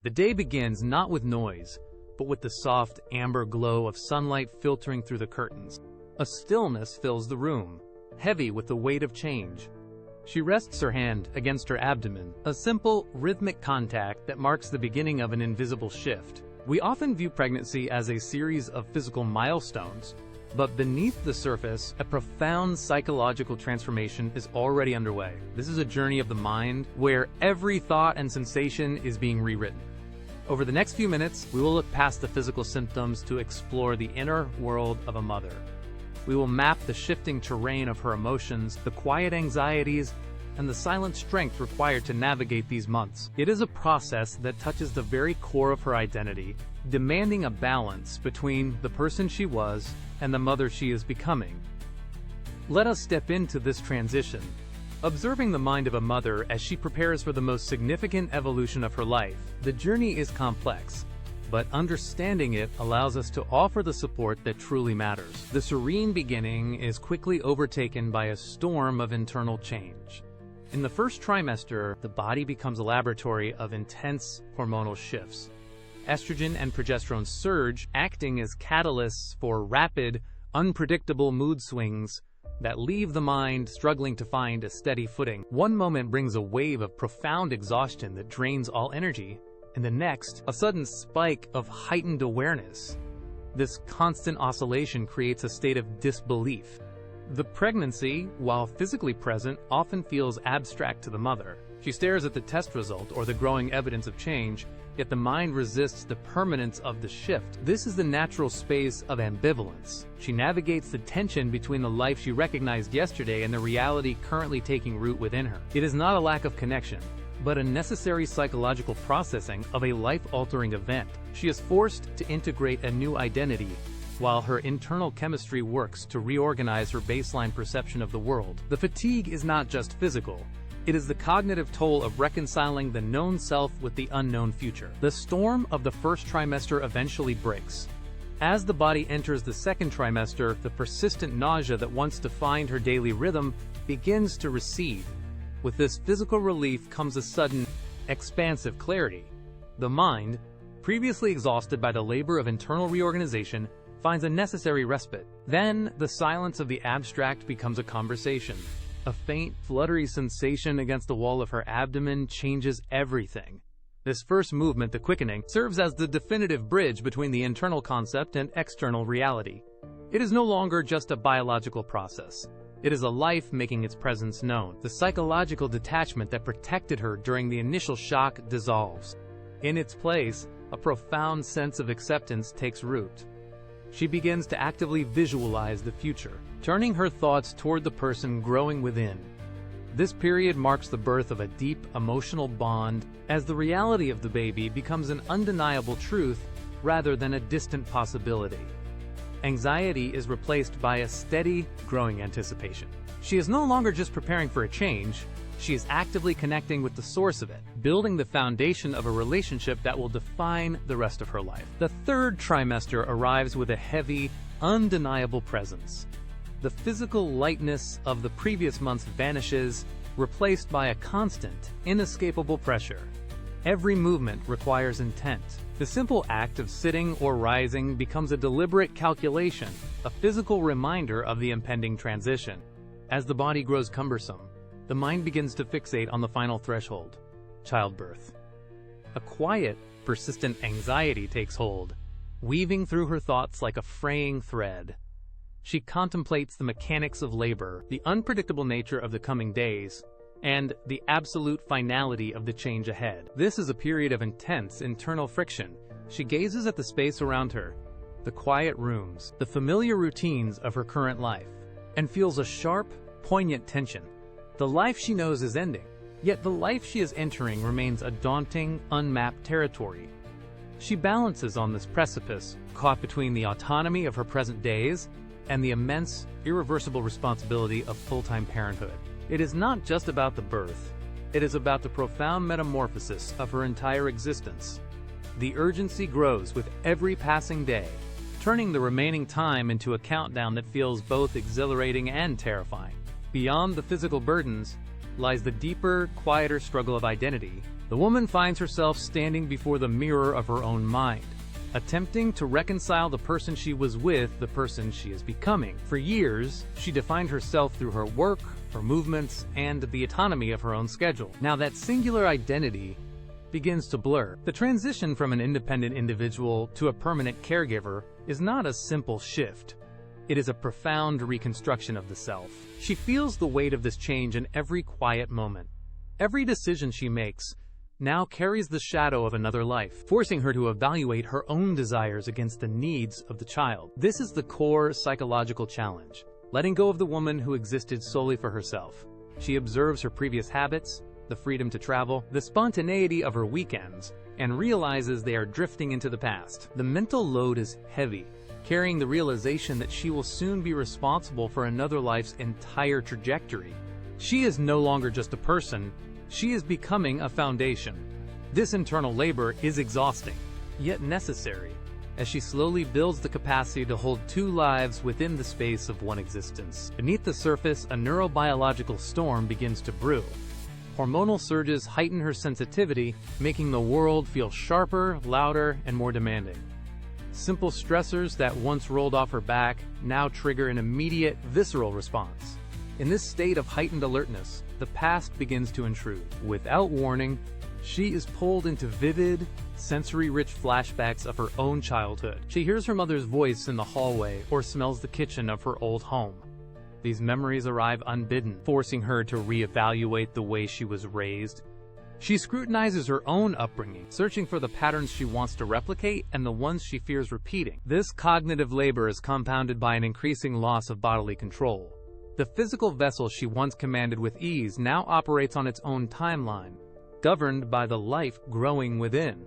The day begins not with noise, but with the soft amber glow of sunlight filtering through the curtains. A stillness fills the room, heavy with the weight of change. She rests her hand against her abdomen, a simple, rhythmic contact that marks the beginning of an invisible shift. We often view pregnancy as a series of physical milestones, but beneath the surface, a profound psychological transformation is already underway. This is a journey of the mind where every thought and sensation is being rewritten. Over the next few minutes, we will look past the physical symptoms to explore the inner world of a mother. We will map the shifting terrain of her emotions, the quiet anxieties, and the silent strength required to navigate these months. It is a process that touches the very core of her identity, demanding a balance between the person she was and the mother she is becoming. Let us step into this transition, observing the mind of a mother as she prepares for the most significant evolution of her life. The journey is complex, but understanding it allows us to offer the support that truly matters. The serene beginning is quickly overtaken by a storm of internal change. In the first trimester, the body becomes a laboratory of intense hormonal shifts. Estrogen and progesterone surge, acting as catalysts for rapid, unpredictable mood swings that leave the mind struggling to find a steady footing. One moment brings a wave of profound exhaustion that drains all energy, and the next, a sudden spike of heightened awareness. This constant oscillation creates a state of disbelief. The pregnancy, while physically present, often feels abstract to the mother. She stares at the test result or the growing evidence of change, yet the mind resists the permanence of the shift. This is the natural space of ambivalence. She navigates the tension between the life she recognized yesterday and the reality currently taking root within her. It is not a lack of connection, but a necessary psychological processing of a life-altering event. She is forced to integrate a new identity, while her internal chemistry works to reorganize her baseline perception of the world. The fatigue is not just physical. It is the cognitive toll of reconciling the known self with the unknown future. The storm of the first trimester eventually breaks. As the body enters the second trimester, the persistent nausea that once defined her daily rhythm begins to recede. With this physical relief comes a sudden, expansive clarity. The mind, previously exhausted by the labor of internal reorganization, finds a necessary respite. Then, the silence of the abstract becomes a conversation. A faint, fluttery sensation against the wall of her abdomen changes everything. This first movement, the quickening, serves as the definitive bridge between the internal concept and external reality. It is no longer just a biological process. It is a life making its presence known. The psychological detachment that protected her during the initial shock dissolves. In its place, a profound sense of acceptance takes root. She begins to actively visualize the future, turning her thoughts toward the person growing within. This period marks the birth of a deep emotional bond, as the reality of the baby becomes an undeniable truth rather than a distant possibility. Anxiety is replaced by a steady, growing anticipation. She is no longer just preparing for a change, she is actively connecting with the source of it, building the foundation of a relationship that will define the rest of her life. The third trimester arrives with a heavy, undeniable presence. The physical lightness of the previous months vanishes, replaced by a constant, inescapable pressure. Every movement requires intent. The simple act of sitting or rising becomes a deliberate calculation, a physical reminder of the impending transition. As the body grows cumbersome, the mind begins to fixate on the final threshold, childbirth. A quiet, persistent anxiety takes hold, weaving through her thoughts like a fraying thread. She contemplates the mechanics of labor, the unpredictable nature of the coming days, and the absolute finality of the change ahead. This is a period of intense internal friction. She gazes at the space around her, the quiet rooms, the familiar routines of her current life, and feels a sharp, poignant tension. The life she knows is ending, yet the life she is entering remains a daunting, unmapped territory. She balances on this precipice, caught between the autonomy of her present days and the immense, irreversible responsibility of full-time parenthood. It is not just about the birth. It is about the profound metamorphosis of her entire existence. The urgency grows with every passing day, turning the remaining time into a countdown that feels both exhilarating and terrifying. Beyond the physical burdens, lies the deeper, quieter struggle of identity. The woman finds herself standing before the mirror of her own mind, attempting to reconcile the person she was with the person she is becoming. For years, she defined herself through her work, her movements, and the autonomy of her own schedule. Now that singular identity begins to blur. The transition from an independent individual to a permanent caregiver is not a simple shift. It is a profound reconstruction of the self. She feels the weight of this change in every quiet moment. Every decision she makes now carries the shadow of another life, forcing her to evaluate her own desires against the needs of the child. This is the core psychological challenge, letting go of the woman who existed solely for herself. She observes her previous habits, the freedom to travel, the spontaneity of her weekends, and realizes they are drifting into the past. The mental load is heavy, carrying the realization that she will soon be responsible for another life's entire trajectory. She is no longer just a person, she is becoming a foundation. This internal labor is exhausting, yet necessary, as she slowly builds the capacity to hold two lives within the space of one existence. Beneath the surface, a neurobiological storm begins to brew. Hormonal surges heighten her sensitivity, making the world feel sharper, louder, and more demanding. Simple stressors that once rolled off her back now trigger an immediate, visceral response. In this state of heightened alertness, the past begins to intrude. Without warning, she is pulled into vivid, sensory-rich flashbacks of her own childhood. She hears her mother's voice in the hallway or smells the kitchen of her old home. These memories arrive unbidden, forcing her to reevaluate the way she was raised. She scrutinizes her own upbringing, searching for the patterns she wants to replicate and the ones she fears repeating. This cognitive labor is compounded by an increasing loss of bodily control. The physical vessel she once commanded with ease now operates on its own timeline, governed by the life growing within.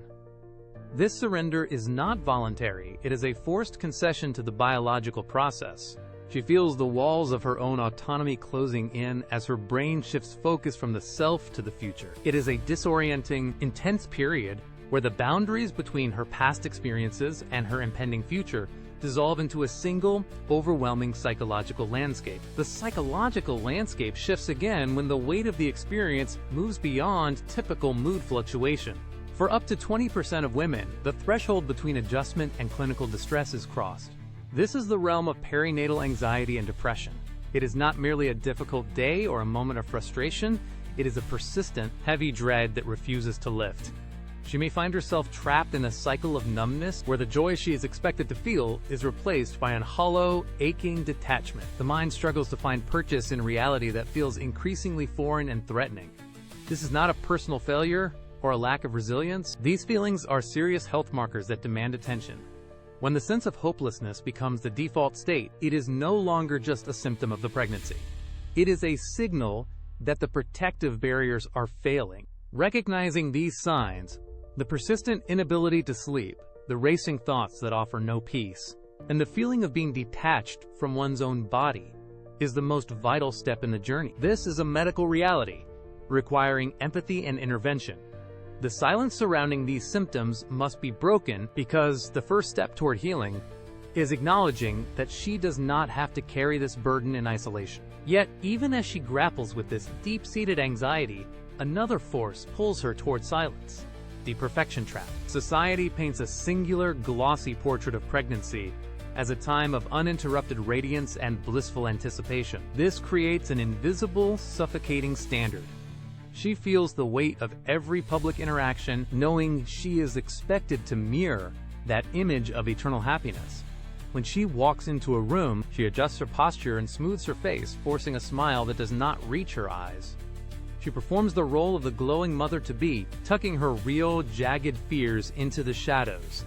This surrender is not voluntary, it is a forced concession to the biological process. She feels the walls of her own autonomy closing in as her brain shifts focus from the self to the future. It is a disorienting, intense period where the boundaries between her past experiences and her impending future dissolve into a single, overwhelming psychological landscape. The psychological landscape shifts again when the weight of the experience moves beyond typical mood fluctuation. For up to 20% of women, the threshold between adjustment and clinical distress is crossed. This is the realm of perinatal anxiety and depression. It is not merely a difficult day or a moment of frustration, it is a persistent, heavy dread that refuses to lift. She may find herself trapped in a cycle of numbness where the joy she is expected to feel is replaced by a hollow, aching detachment. The mind struggles to find purchase in reality that feels increasingly foreign and threatening. This is not a personal failure or a lack of resilience. These feelings are serious health markers that demand attention. When the sense of hopelessness becomes the default state, it is no longer just a symptom of the pregnancy. It is a signal that the protective barriers are failing. Recognizing these signs, the persistent inability to sleep, the racing thoughts that offer no peace, and the feeling of being detached from one's own body is the most vital step in the journey. This is a medical reality, requiring empathy and intervention. The silence surrounding these symptoms must be broken because the first step toward healing is acknowledging that she does not have to carry this burden in isolation. Yet, even as she grapples with this deep-seated anxiety, another force pulls her toward silence. The perfection trap. Society paints a singular, glossy portrait of pregnancy as a time of uninterrupted radiance and blissful anticipation. This creates an invisible, suffocating standard. She feels the weight of every public interaction, knowing she is expected to mirror that image of eternal happiness. When she walks into a room, she adjusts her posture and smooths her face, forcing a smile that does not reach her eyes. She performs the role of the glowing mother-to-be, tucking her real, jagged fears into the shadows.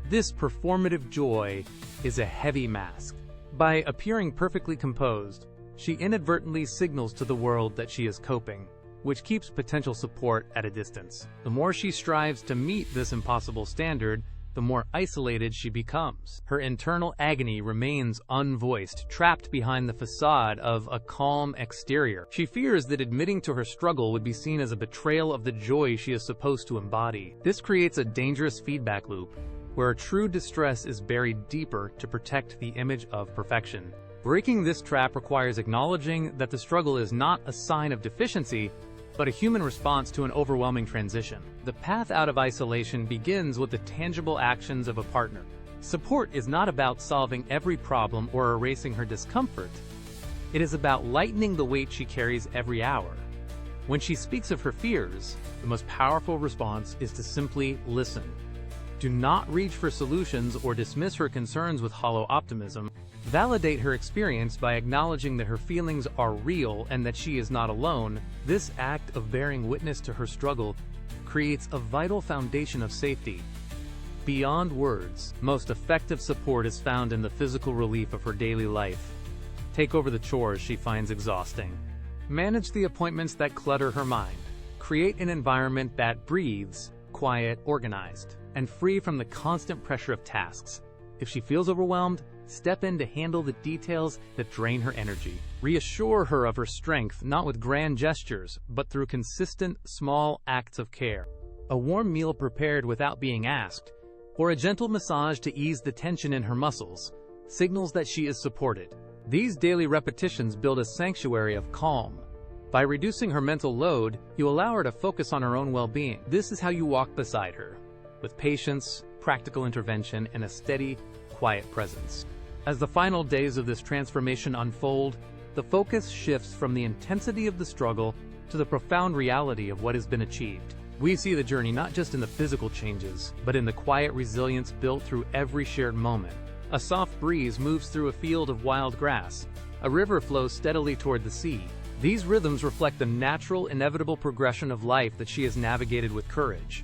This performative joy is a heavy mask. By appearing perfectly composed, she inadvertently signals to the world that she is coping, which keeps potential support at a distance. The more she strives to meet this impossible standard, the more isolated she becomes. Her internal agony remains unvoiced, trapped behind the facade of a calm exterior. She fears that admitting to her struggle would be seen as a betrayal of the joy she is supposed to embody. This creates a dangerous feedback loop, where true distress is buried deeper to protect the image of perfection. Breaking this trap requires acknowledging that the struggle is not a sign of deficiency, but a human response to an overwhelming transition. The path out of isolation begins with the tangible actions of a partner. Support is not about solving every problem or erasing her discomfort. It is about lightening the weight she carries every hour. When she speaks of her fears, the most powerful response is to simply listen. Do not reach for solutions or dismiss her concerns with hollow optimism. Validate her experience by acknowledging that her feelings are real and that she is not alone. This act of bearing witness to her struggle creates a vital foundation of safety. Beyond words, most effective support is found in the physical relief of her daily life. Take over the chores she finds exhausting. Manage the appointments that clutter her mind. Create an environment that breathes, quiet, organized, and free from the constant pressure of tasks. If she feels overwhelmed, step in to handle the details that drain her energy. Reassure her of her strength, not with grand gestures, but through consistent, small acts of care. A warm meal prepared without being asked, or a gentle massage to ease the tension in her muscles, signals that she is supported. These daily repetitions build a sanctuary of calm. By reducing her mental load, you allow her to focus on her own well-being. This is how you walk beside her, with patience, practical intervention, and a steady, quiet presence. As the final days of this transformation unfold, the focus shifts from the intensity of the struggle to the profound reality of what has been achieved. We see the journey not just in the physical changes, but in the quiet resilience built through every shared moment. A soft breeze moves through a field of wild grass. A river flows steadily toward the sea. These rhythms reflect the natural, inevitable progression of life that she has navigated with courage.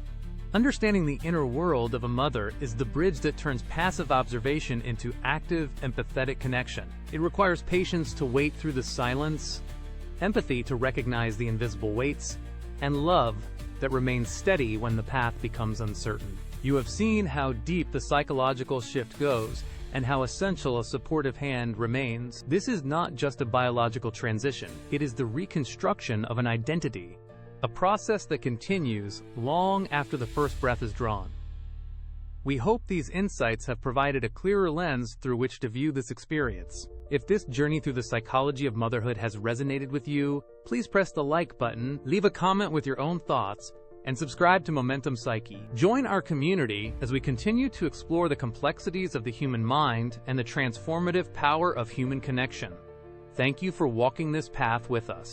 Understanding the inner world of a mother is the bridge that turns passive observation into active, empathetic connection. It requires patience to wait through the silence, empathy to recognize the invisible weights, and love that remains steady when the path becomes uncertain. You have seen how deep the psychological shift goes, and how essential a supportive hand remains. This is not just a biological transition, it is the reconstruction of an identity, a process that continues long after the first breath is drawn. We hope these insights have provided a clearer lens through which to view this experience. If this journey through the psychology of motherhood has resonated with you, please press the like button, leave a comment with your own thoughts, and subscribe to Momentum Psyche. Join our community as we continue to explore the complexities of the human mind and the transformative power of human connection. Thank you for walking this path with us.